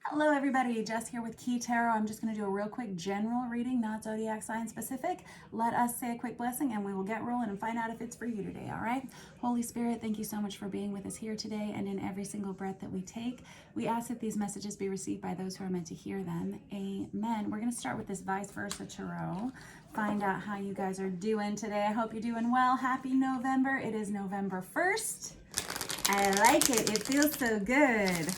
Hello everybody, Jess here with Key Tarot. I'm just going to do a real quick general reading, not zodiac sign specific. Let us say a quick blessing and we will get rolling and find out if it's for you today, all right? Holy Spirit, thank you so much for being with us here today and in every single breath that we take. We ask that these messages be received by those who are meant to hear them. Amen. We're going to start with this vice versa tarot. Find out how you guys are doing today. I hope you're doing well. Happy November. It is November 1st. I like it. It feels so good.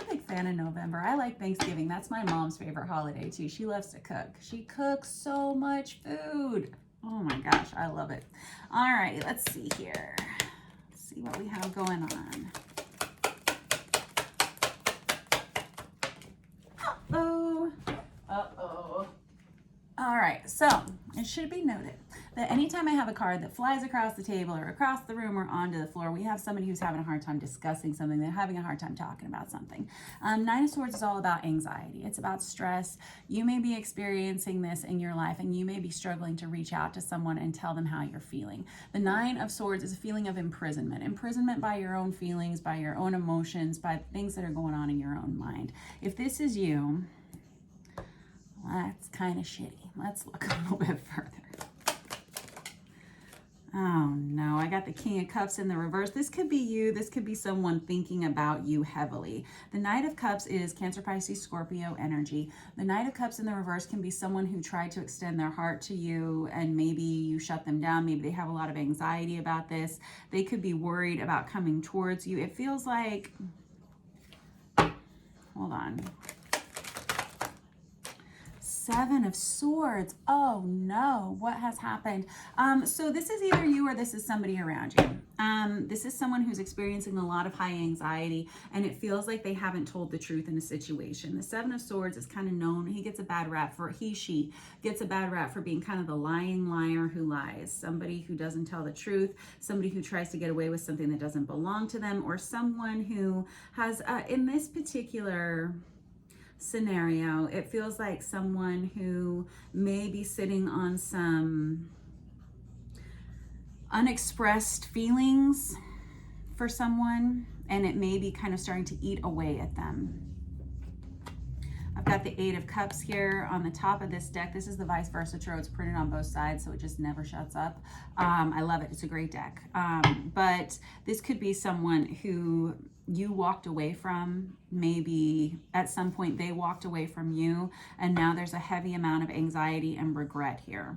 Big fan of November. I like Thanksgiving. That's my mom's favorite holiday too. She loves to cook. She cooks so much food. Oh my gosh, I love it. All right, let's see here. Let's see what we have going on. Uh-oh. Uh-oh. All right, so it should be noted that anytime I have a card that flies across the table or across the room or onto the floor, we have somebody who's having a hard time discussing something. They're having a hard time talking about something. Nine of Swords is all about anxiety. It's about stress. You may be experiencing this in your life and you may be struggling to reach out to someone and tell them how you're feeling. The Nine of Swords is a feeling of imprisonment. Imprisonment by your own feelings, by your own emotions, by things that are going on in your own mind. If this is you, that's kind of shitty. Let's look a little bit further. Oh no, I got the King of Cups in the reverse. This could be you. This could be someone thinking about you heavily. The Knight of Cups is Cancer, Pisces, Scorpio energy. The Knight of Cups in the reverse can be someone who tried to extend their heart to you and maybe you shut them down. Maybe they have a lot of anxiety about this. They could be worried about coming towards you. It feels like, hold on. Seven of Swords. Oh no, what has happened? So this is either you or this is somebody around you. This is someone who's experiencing a lot of high anxiety and it feels like they haven't told the truth in a situation. The Seven of Swords is kind of known, she gets a bad rap for being kind of the lying liar who lies. Somebody who doesn't tell the truth, somebody who tries to get away with something that doesn't belong to them, or someone who has, in this particular scenario, it feels like someone who may be sitting on some unexpressed feelings for someone and it may be kind of starting to eat away at them. I've got the Eight of Cups here on the top of this deck. This is the vice versa tarot. It's printed on both sides, so it just never shuts up. I love it. It's a great deck. But this could be someone who you walked away from. Maybe at some point they walked away from you, and now there's a heavy amount of anxiety and regret here.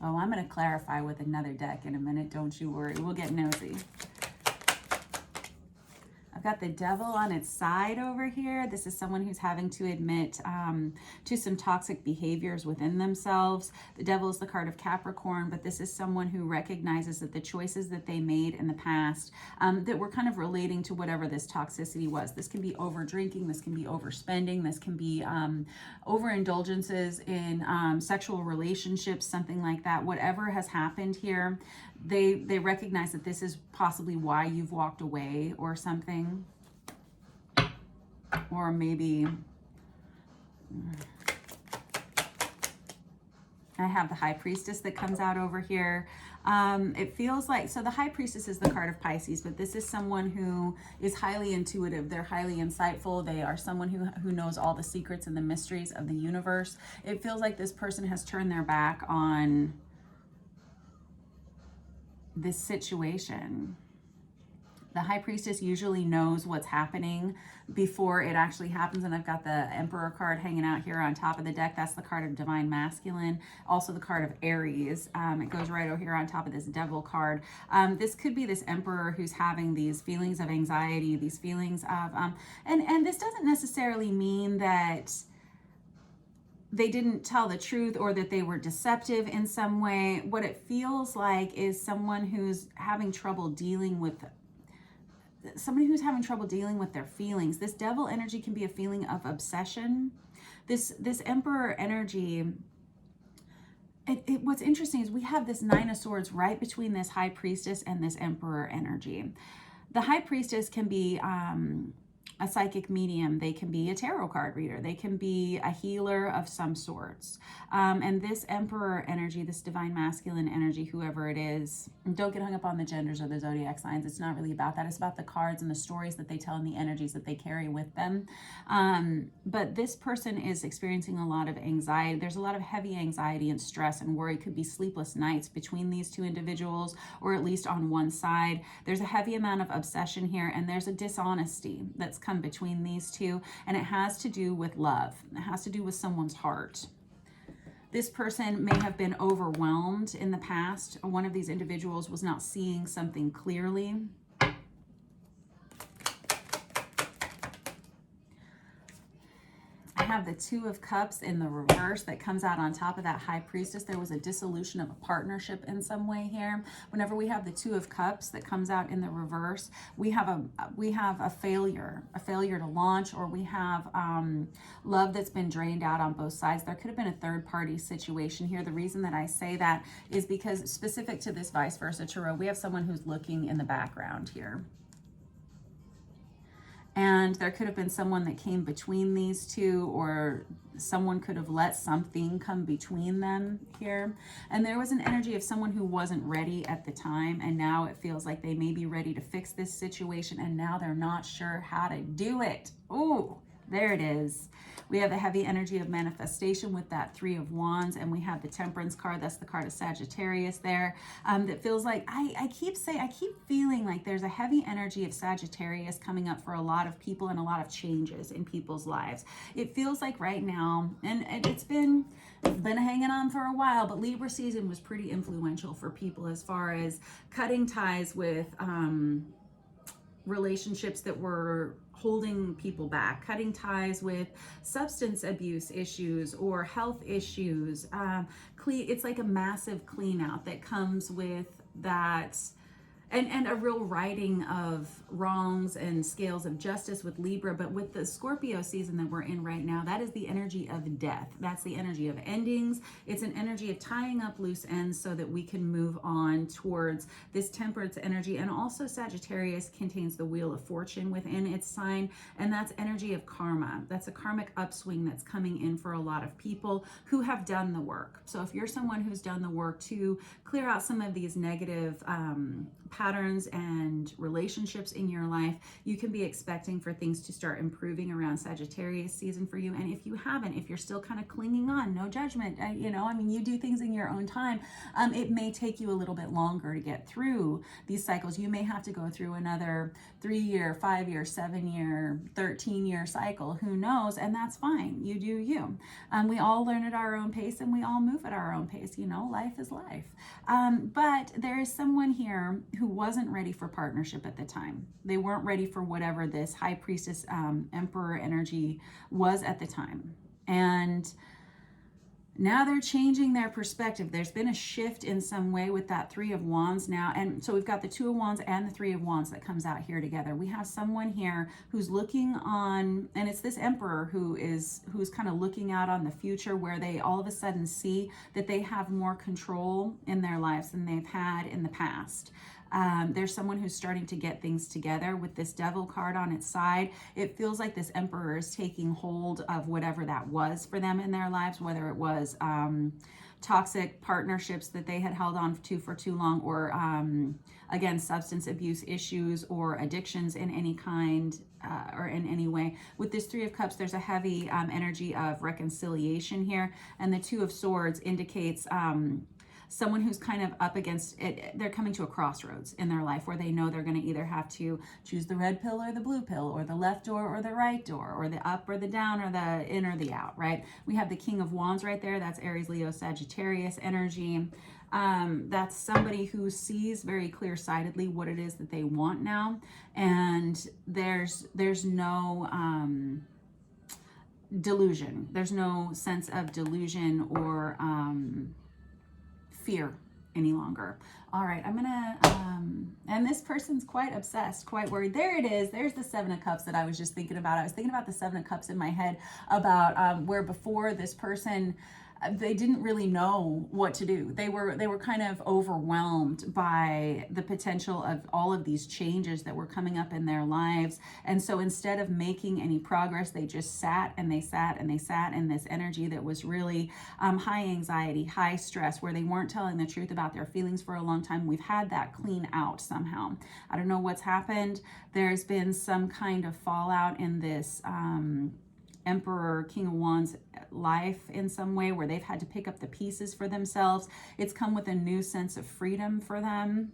Oh, I'm going to clarify with another deck in a minute. Don't you worry. We'll get nosy. I've got the Devil on its side over here. This is someone who's having to admit to some toxic behaviors within themselves. The Devil is the card of Capricorn, but this is someone who recognizes that the choices that they made in the past that were kind of relating to whatever this toxicity was. This can be over drinking, this can be overspending, this can be overindulgences in sexual relationships, something like that. Whatever has happened here, they recognize that this is possibly why you've walked away or something. Or maybe I have the High Priestess that comes out over here. It feels like, so the High Priestess is the card of Pisces, but this is someone who is highly intuitive. They're highly insightful. They are someone who knows all the secrets and the mysteries of the universe. It feels like this person has turned their back on this situation. The High Priestess usually knows what's happening before it actually happens. And I've got the Emperor card hanging out here on top of the deck. That's the card of Divine Masculine. Also the card of Aries. It goes right over here on top of this Devil card. This could be this Emperor who's having these feelings of anxiety, these feelings of, and this doesn't necessarily mean that they didn't tell the truth or that they were deceptive in some way. What it feels like is someone who's having trouble dealing with their feelings. This Devil energy can be a feeling of obsession. This Emperor energy, what's interesting is we have this Nine of Swords right between this High Priestess and this Emperor energy. The High Priestess can be a psychic medium. They can be a tarot card reader. They can be a healer of some sorts. And this Emperor energy, this divine masculine energy, whoever it is, don't get hung up on the genders or the zodiac signs. It's not really about that. It's about the cards and the stories that they tell and the energies that they carry with them. But this person is experiencing a lot of anxiety. There's a lot of heavy anxiety and stress and worry. Could be sleepless nights between these two individuals, or at least on one side. There's a heavy amount of obsession here, and there's a dishonesty that's come between these two, and it has to do with love. It has to do with someone's heart. This person may have been overwhelmed in the past. One of these individuals was not seeing something clearly. I have the Two of Cups in the reverse that comes out on top of that High Priestess. There was a dissolution of a partnership in some way here. Whenever we have the Two of Cups that comes out in the reverse, we have a failure to launch, or we have love that's been drained out on both sides. There could have been a third party situation here. The reason that I say that is because specific to this vice versa tarot, we have someone who's looking in the background here. And there could have been someone that came between these two, or someone could have let something come between them here. And there was an energy of someone who wasn't ready at the time, and now it feels like they may be ready to fix this situation, and now they're not sure how to do it. Ooh, there it is. We have the heavy energy of manifestation with that Three of Wands, and we have the Temperance card. That's the card of Sagittarius there. That feels like, I keep feeling like there's a heavy energy of Sagittarius coming up for a lot of people and a lot of changes in people's lives. It feels like right now, and it's been hanging on for a while, but Libra season was pretty influential for people as far as cutting ties with relationships that were holding people back, cutting ties with substance abuse issues or health issues. It's like a massive clean out that comes with that, and a real righting of wrongs and scales of justice with Libra. But with the Scorpio season that we're in right now, that is the energy of death. That's the energy of endings. It's an energy of tying up loose ends so that we can move on towards this Temperance energy. And also Sagittarius contains the Wheel of Fortune within its sign, and that's energy of karma. That's a karmic upswing that's coming in for a lot of people who have done the work. So if you're someone who's done the work to clear out some of these negative patterns and relationships in your life, you can be expecting for things to start improving around Sagittarius season for you. And if you haven't, if you're still kind of clinging on, no judgment, you do things in your own time. It may take you a little bit longer to get through these cycles. You may have to go through another 3-year, 5-year, 7-year, 13-year cycle, who knows? And that's fine. You do you. We all learn at our own pace, and we all move at our own pace. Life is life. But there is someone here who wasn't ready for partnership at the time. They weren't ready for whatever this High Priestess Emperor energy was at the time. And now they're changing their perspective. There's been a shift in some way with that Three of Wands now. And so we've got the Two of Wands and the Three of Wands that comes out here together. We have someone here who's looking on, and it's this Emperor who's kind of looking out on the future, where they all of a sudden see that they have more control in their lives than they've had in the past. There's someone who's starting to get things together with this Devil card on its side. It feels like this Emperor is taking hold of whatever that was for them in their lives, whether it was toxic partnerships that they had held on to for too long, or again, substance abuse issues or addictions in any kind or in any way. With this Three of Cups, there's a heavy energy of reconciliation here, and the Two of Swords indicates someone who's kind of up against it. They're coming to a crossroads in their life where they know they're going to either have to choose the red pill or the blue pill, or the left door or the right door, or the up or the down, or the in or the out, right? We have the King of Wands right there. That's Aries, Leo, Sagittarius energy. That's somebody who sees very clear-sightedly what it is that they want now. And there's no delusion. There's no sense of delusion or fear any longer. All right, I'm gonna, and this person's quite obsessed, quite worried. There it is. There's the Seven of Cups that I was just thinking about. I was thinking about the Seven of Cups in my head about where before this person they didn't really know what to do. They were kind of overwhelmed by the potential of all of these changes that were coming up in their lives. And so instead of making any progress, they just sat and they sat and they sat in this energy that was really high anxiety, high stress, where they weren't telling the truth about their feelings for a long time. We've had that clean out somehow. I don't know what's happened. There's been some kind of fallout in this Emperor, King of Wands life in some way, where they've had to pick up the pieces for themselves. It's come with a new sense of freedom for them,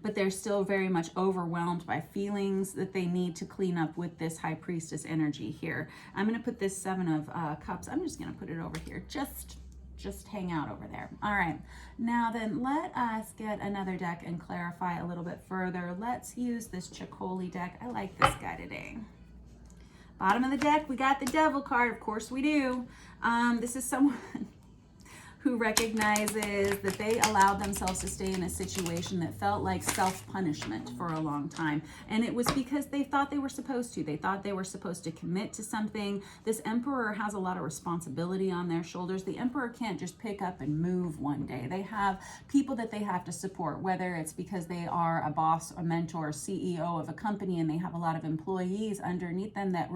but they're still very much overwhelmed by feelings that they need to clean up with this High Priestess energy here. I'm going to put this Seven of Cups, I'm just going to put it over here. Just hang out over there. All right, now then let us get another deck and clarify a little bit further. Let's use this Chicoli deck. I like this guy today. Bottom of the deck, we got the Devil card. Of course we do. This is someone who recognizes that they allowed themselves to stay in a situation that felt like self-punishment for a long time. And it was because they thought they were supposed to. They thought they were supposed to commit to something. This Emperor has a lot of responsibility on their shoulders. The Emperor can't just pick up and move one day. They have people that they have to support, whether it's because they are a boss, a mentor, CEO of a company, and they have a lot of employees underneath them that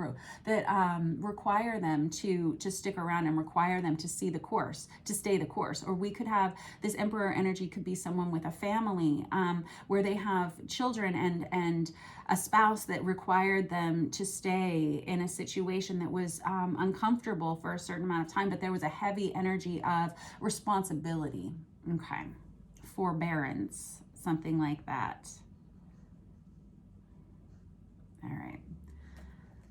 require them to stick around and require them to see the course, to stay the course. Or we could have this Emperor energy could be someone with a family where they have children and a spouse that required them to stay in a situation that was uncomfortable for a certain amount of time, but there was a heavy energy of responsibility, okay, forbearance, something like that. All right.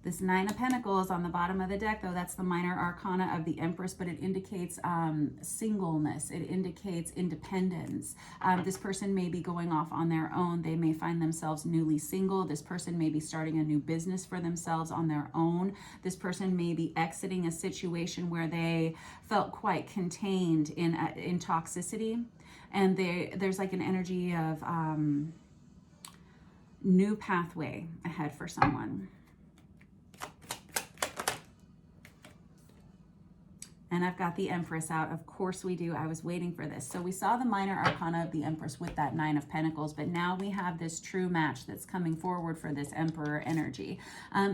This Nine of Pentacles on the bottom of the deck, though, that's the minor arcana of the Empress, but it indicates singleness. It indicates independence. This person may be going off on their own. They may find themselves newly single. This person may be starting a new business for themselves on their own. This person may be exiting a situation where they felt quite contained in toxicity. And there's like an energy of new pathway ahead for someone. And I've got the Empress out. Of course we do. I was waiting for this. So we saw the minor arcana of the Empress with that Nine of Pentacles, but now we have this true match that's coming forward for this Emperor energy.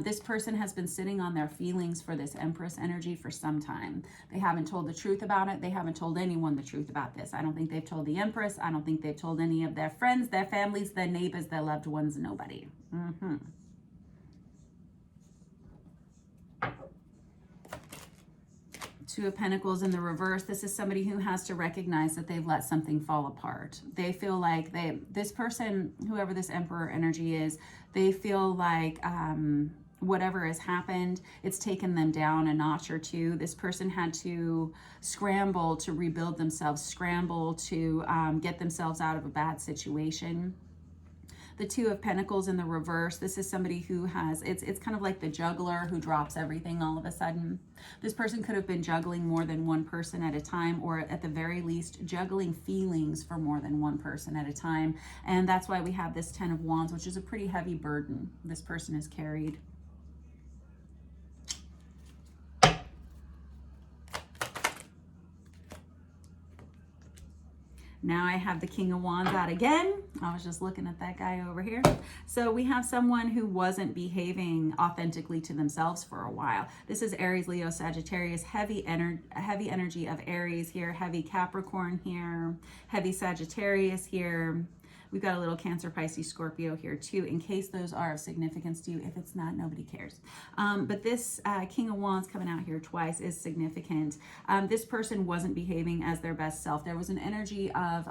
This person has been sitting on their feelings for this Empress energy for some time. They haven't told the truth about it. They haven't told anyone the truth about this. I don't think they've told the Empress. I don't think they've told any of their friends, their families, their neighbors, their loved ones, nobody. Two of Pentacles in the reverse. This is somebody who has to recognize that they've let something fall apart. They feel like this person, whoever this Emperor energy is, they feel like whatever has happened, it's taken them down a notch or two. This person had to scramble to rebuild themselves, scramble to get themselves out of a bad situation. The Two of Pentacles in the reverse. This is somebody who has, it's kind of like the juggler who drops everything all of a sudden. This person could have been juggling more than one person at a time, or at the very least juggling feelings for more than one person at a time. And that's why we have this Ten of Wands, which is a pretty heavy burden this person has carried. Now I have the King of Wands out again. I was just looking at that guy over here. So we have someone who wasn't behaving authentically to themselves for a while. This is Aries, Leo, Sagittarius, heavy energy of Aries here, heavy Capricorn here, heavy Sagittarius here. We've got a little Cancer, Pisces, Scorpio here too, in case those are of significance to you. If it's not, nobody cares. But this King of Wands coming out here twice is significant. This person wasn't behaving as their best self. There was an energy of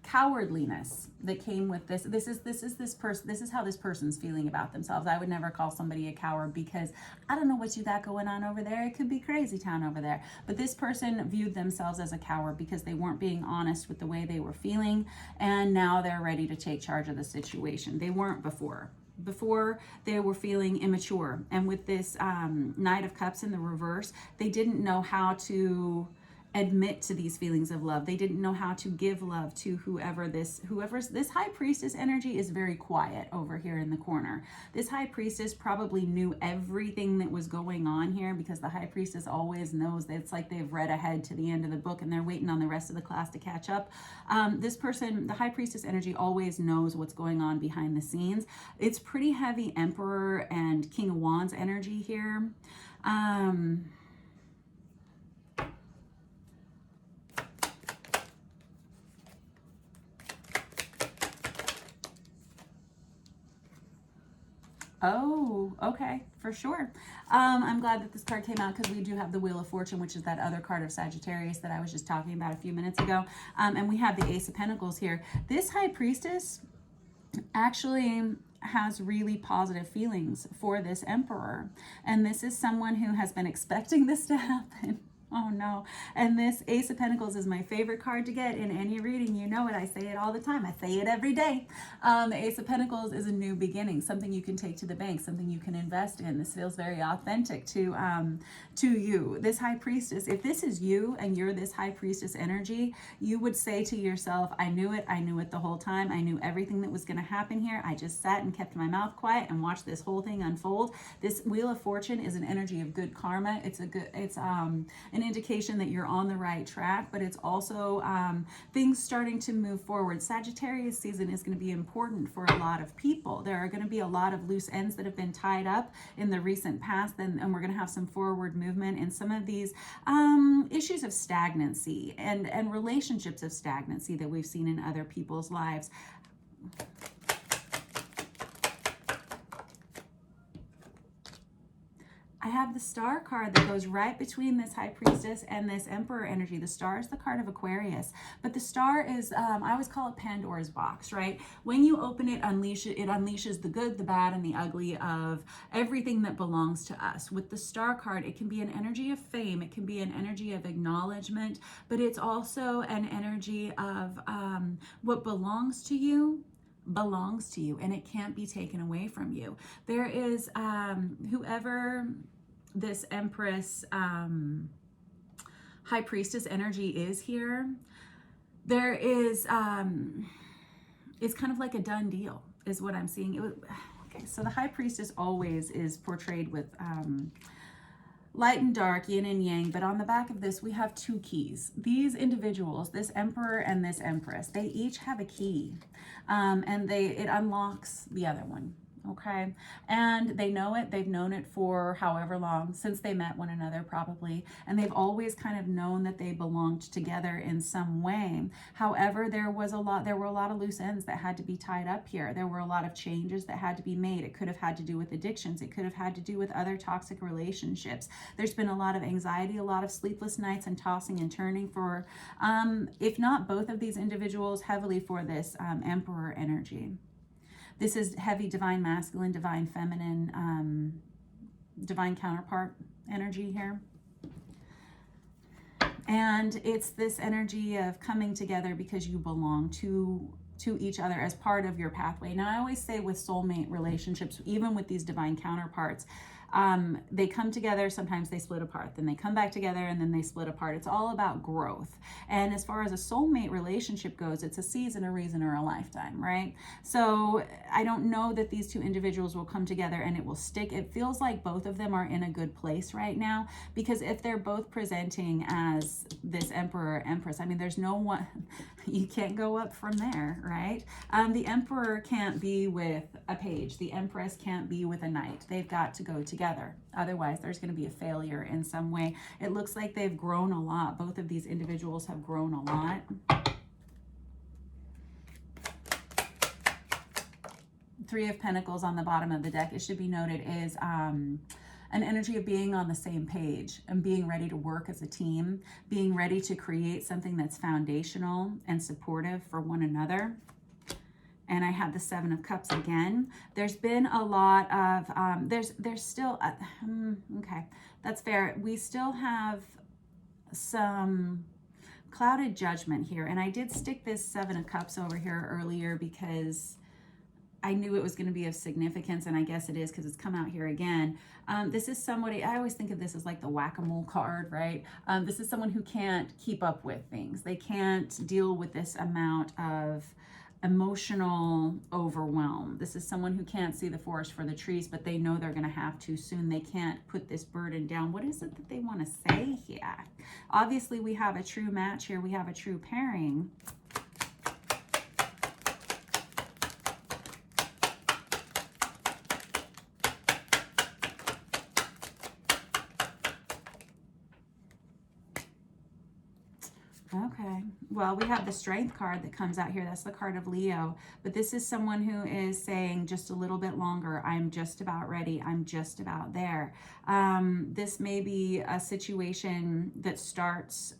cowardliness that came with this. This is how this person's feeling about themselves. I would never call somebody a coward because I don't know what you got going on over there. It could be crazy town over there. But this person viewed themselves as a coward because they weren't being honest with the way they were feeling, and now they're ready to take charge of the situation. They weren't before. Before, they were feeling immature. And with this Knight of Cups in the reverse, they didn't know how to admit to these feelings of love. They didn't know how to give love to whoever's this high priestess energy is very quiet over here in the corner. This high priestess probably knew everything that was going on here, because the high priestess always knows that it's like they've read ahead to the end of the book and they're waiting on the rest of the class to catch up. This person, the high priestess energy, always knows what's going on behind the scenes. It's pretty heavy Emperor and King of Wands energy here. Oh, okay, for sure. I'm glad that this card came out, because we do have the Wheel of Fortune, which is that other card of Sagittarius that I was just talking about a few minutes ago. And we have the Ace of Pentacles here. This high priestess actually has really positive feelings for this Emperor. And this is someone who has been expecting this to happen. Oh no. And this Ace of Pentacles is my favorite card to get in any reading. You know it. I say it all the time. I say it every day. The Ace of Pentacles is a new beginning, something you can take to the bank, something you can invest in. This feels very authentic to you. This High Priestess, if this is you and you're this High Priestess energy, you would say to yourself, I knew it. I knew it the whole time. I knew everything that was going to happen here. I just sat and kept my mouth quiet and watched this whole thing unfold. This Wheel of Fortune is an energy of good karma. It's an indication that you're on the right track, but it's also things starting to move forward. Sagittarius season is going to be important for a lot of people. There are going to be a lot of loose ends that have been tied up in the recent past, and we're going to have some forward movement in some of these issues of stagnancy and relationships of stagnancy that we've seen in other people's lives. I have the Star card that goes right between this High Priestess and this Emperor energy. The Star is the card of Aquarius, but the Star is, I always call it Pandora's box, right? When you open it, it unleashes the good, the bad, and the ugly of everything that belongs to us. With the Star card, it can be an energy of fame, it can be an energy of acknowledgement, but it's also an energy of what belongs to you, and it can't be taken away from you. There is whoever this Empress High Priestess energy is here, there is it's kind of like a done deal is what I'm seeing. Okay, so the High Priestess always is portrayed with light and dark, yin and yang, but on the back of this we have two keys. These individuals, this Emperor and this Empress, they each have a key, and it unlocks the other one. Okay, and they know it. They've known it for however long, since they met one another probably, and they've always kind of known that they belonged together in some way. However, there were a lot of loose ends that had to be tied up here. There were a lot of changes that had to be made. It could have had to do with addictions. It could have had to do with other toxic relationships. There's been a lot of anxiety, a lot of sleepless nights, and tossing and turning for, if not both of these individuals, heavily for this Emperor energy. This is heavy divine masculine, divine feminine, divine counterpart energy here. And it's this energy of coming together because you belong to each other as part of your pathway. Now, I always say with soulmate relationships, even with these divine counterparts, they come together, sometimes they split apart, then they come back together, and then they split apart. It's all about growth. And as far as a soulmate relationship goes, it's a season, a reason, or a lifetime, right? So I don't know that these two individuals will come together and it will stick. It feels like both of them are in a good place right now, because if they're both presenting as this Emperor, Empress, I mean, there's no one, you can't go up from there, right? The Emperor can't be with a page. The Empress can't be with a knight. They've got to go together. Otherwise, there's going to be a failure in some way. It looks like they've grown a lot. Both of these individuals have grown a lot. Three of Pentacles on the bottom of the deck, it should be noted, is an energy of being on the same page and being ready to work as a team, being ready to create something that's foundational and supportive for one another. And I had the Seven of Cups again. There's been a lot of, there's still, okay, that's fair. We still have some clouded judgment here. And I did stick this Seven of Cups over here earlier because I knew it was going to be of significance, and I guess it is because it's come out here again. This is somebody, I always think of this as like the whack-a-mole card, right? This is someone who can't keep up with things. They can't deal with this amount of emotional overwhelm. This is someone who can't see the forest for the trees, but they know they're going to have to soon. They can't put this burden down. What is it that they want to say here? Obviously, we have a true match here. We have a true pairing. Okay, well, we have the Strength card that comes out here. That's the card of Leo. But this is someone who is saying just a little bit longer. I'm just about ready. I'm just about there. This may be a situation that starts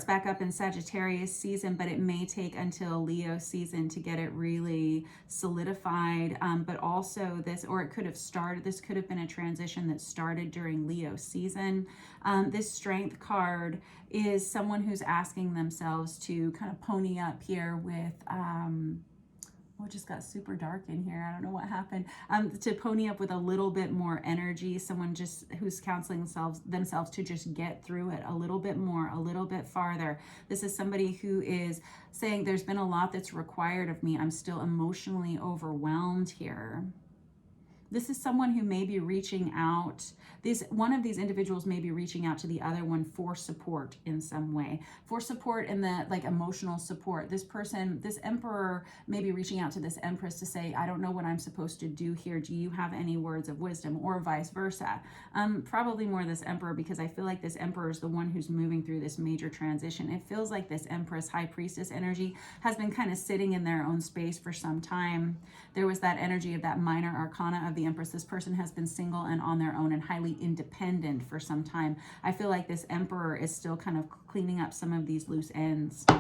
back up in Sagittarius season, but it may take until Leo season to get it really solidified. But also this, or it could have started, this could have been a transition that started during Leo season. This Strength card is someone who's asking themselves to kind of pony up here with, it just got super dark in here. I don't know what happened. To pony up with a little bit more energy. Someone just who's counseling themselves to just get through it a little bit more, a little bit farther. This is somebody who is saying there's been a lot that's required of me. I'm still emotionally overwhelmed here. This is someone who may be reaching out. One of these individuals may be reaching out to the other one for support in some way. For support in the like emotional support. This person, this Emperor may be reaching out to this Empress to say, I don't know what I'm supposed to do here. Do you have any words of wisdom, or vice versa? Probably more this Emperor, because I feel like this Emperor is the one who's moving through this major transition. It feels like this Empress High Priestess energy has been kind of sitting in their own space for some time. There was that energy of that minor arcana of the Empress. This person has been single and on their own and highly independent for some time. I feel like this Emperor is still kind of cleaning up some of these loose ends. I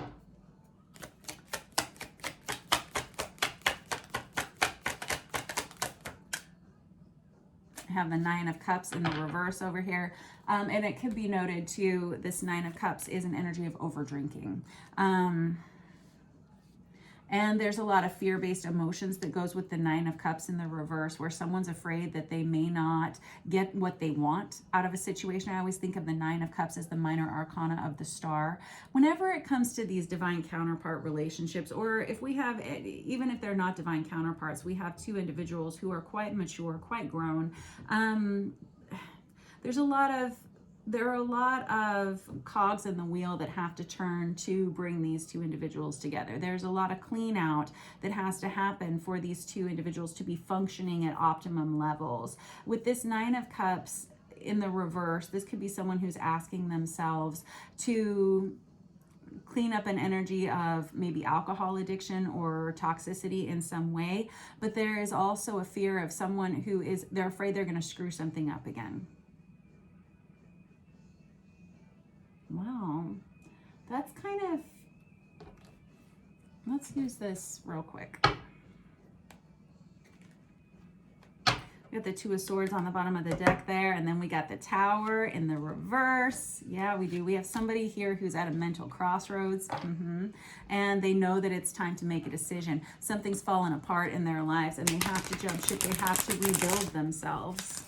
have the Nine of Cups in the reverse over here. And it could be noted too, this Nine of Cups is an energy of over drinking. And there's a lot of fear-based emotions that goes with the Nine of Cups in the reverse, where someone's afraid that they may not get what they want out of a situation. I always think of the Nine of Cups as the minor arcana of the star. Whenever it comes to these divine counterpart relationships, or if we have, even if they're not divine counterparts, we have two individuals who are quite mature, quite grown. There are a lot of cogs in the wheel that have to turn to bring these two individuals together. There's a lot of clean out that has to happen for these two individuals to be functioning at optimum levels. With this Nine of Cups in the reverse, this could be someone who's asking themselves to clean up an energy of maybe alcohol addiction or toxicity in some way. But there is also a fear of someone who is, they're afraid they're going to screw something up again. Wow, that's kind of, let's use this real quick. We got the Two of Swords on the bottom of the deck there, and then we got the Tower in the reverse. Yeah, we do. We have somebody here who's at a mental crossroads, and they know that it's time to make a decision. Something's fallen apart in their lives, and they have to jump ship. They have to rebuild themselves.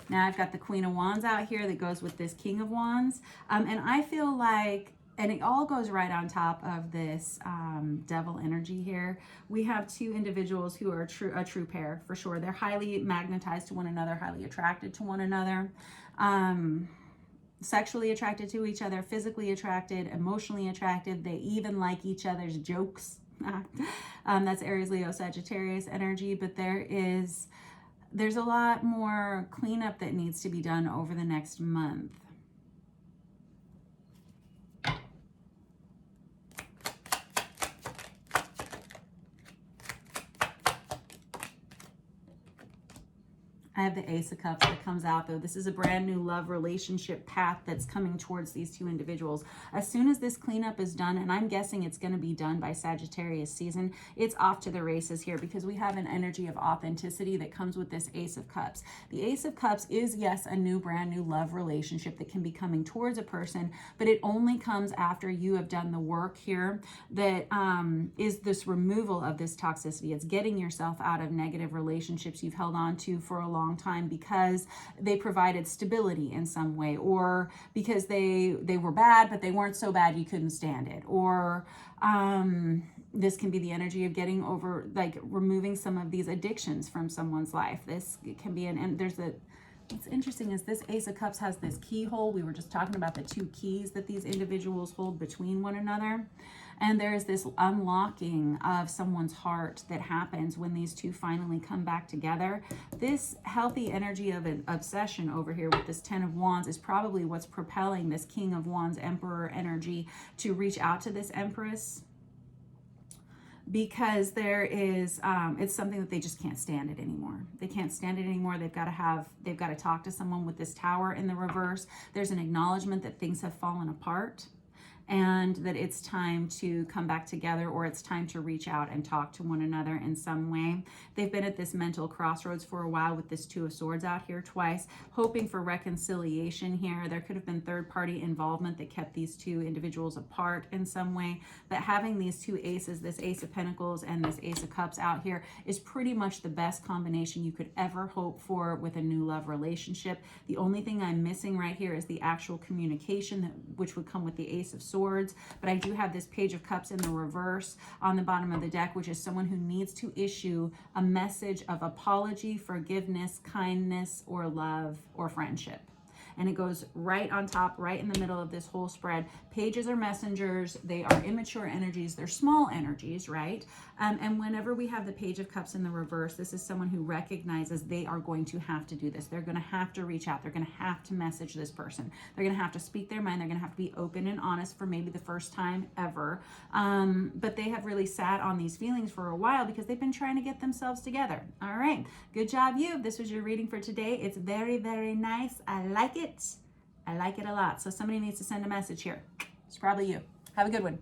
Now I've got the Queen of Wands out here that goes with this King of Wands. And I feel like, and it all goes right on top of this Devil energy here. We have two individuals who are a true pair, for sure. They're highly magnetized to one another, highly attracted to one another. Sexually attracted to each other, physically attracted, emotionally attracted. They even like each other's jokes. That's Aries, Leo, Sagittarius energy, but there's a lot more cleanup that needs to be done over the next month. I have the Ace of Cups that comes out, though. This is a brand new love relationship path that's coming towards these two individuals. As soon as this cleanup is done, and I'm guessing it's going to be done by Sagittarius season, it's off to the races here, because we have an energy of authenticity that comes with this Ace of Cups. The Ace of Cups is, yes, a new, brand new love relationship that can be coming towards a person, but it only comes after you have done the work here that is this removal of this toxicity. It's getting yourself out of negative relationships you've held on to for a long time because they provided stability in some way, or because they were bad but they weren't so bad you couldn't stand it, or this can be the energy of getting over, like, removing some of these addictions from someone's life. This can be and there's a, what's interesting is this Ace of Cups has this keyhole. We were just talking about the two keys that these individuals hold between one another. And there is this unlocking of someone's heart that happens when these two finally come back together. This healthy energy of an obsession over here with this 10 of Wands is probably what's propelling this King of Wands Emperor energy to reach out to this Empress, because there is it's something that they just can't stand it anymore. They can't stand it anymore. They've got to talk to someone with this Tower in the reverse. There's an acknowledgement that things have fallen apart, and that it's time to come back together, or it's time to reach out and talk to one another in some way. They've been at this mental crossroads for a while with this Two of Swords out here twice, hoping for reconciliation here. There could have been third-party involvement that kept these two individuals apart in some way, but having these two aces, this Ace of Pentacles and this Ace of Cups out here, is pretty much the best combination you could ever hope for with a new love relationship. The only thing I'm missing right here is the actual communication, which would come with the Ace of Swords, but I do have this Page of Cups in the reverse on the bottom of the deck, which is someone who needs to issue a message of apology, forgiveness, kindness, or love, or friendship. And it goes right on top, right in the middle of this whole spread. Pages are messengers. They are immature energies. They're small energies, right? And whenever we have the Page of Cups in the reverse, this is someone who recognizes they are going to have to do this. They're going to have to reach out. They're going to have to message this person. They're going to have to speak their mind. They're going to have to be open and honest for maybe the first time ever. But they have really sat on these feelings for a while because they've been trying to get themselves together. All right. Good job, you. This was your reading for today. It's very, very nice. I like it. I like it a lot. So somebody needs to send a message here. It's probably you. Have a good one.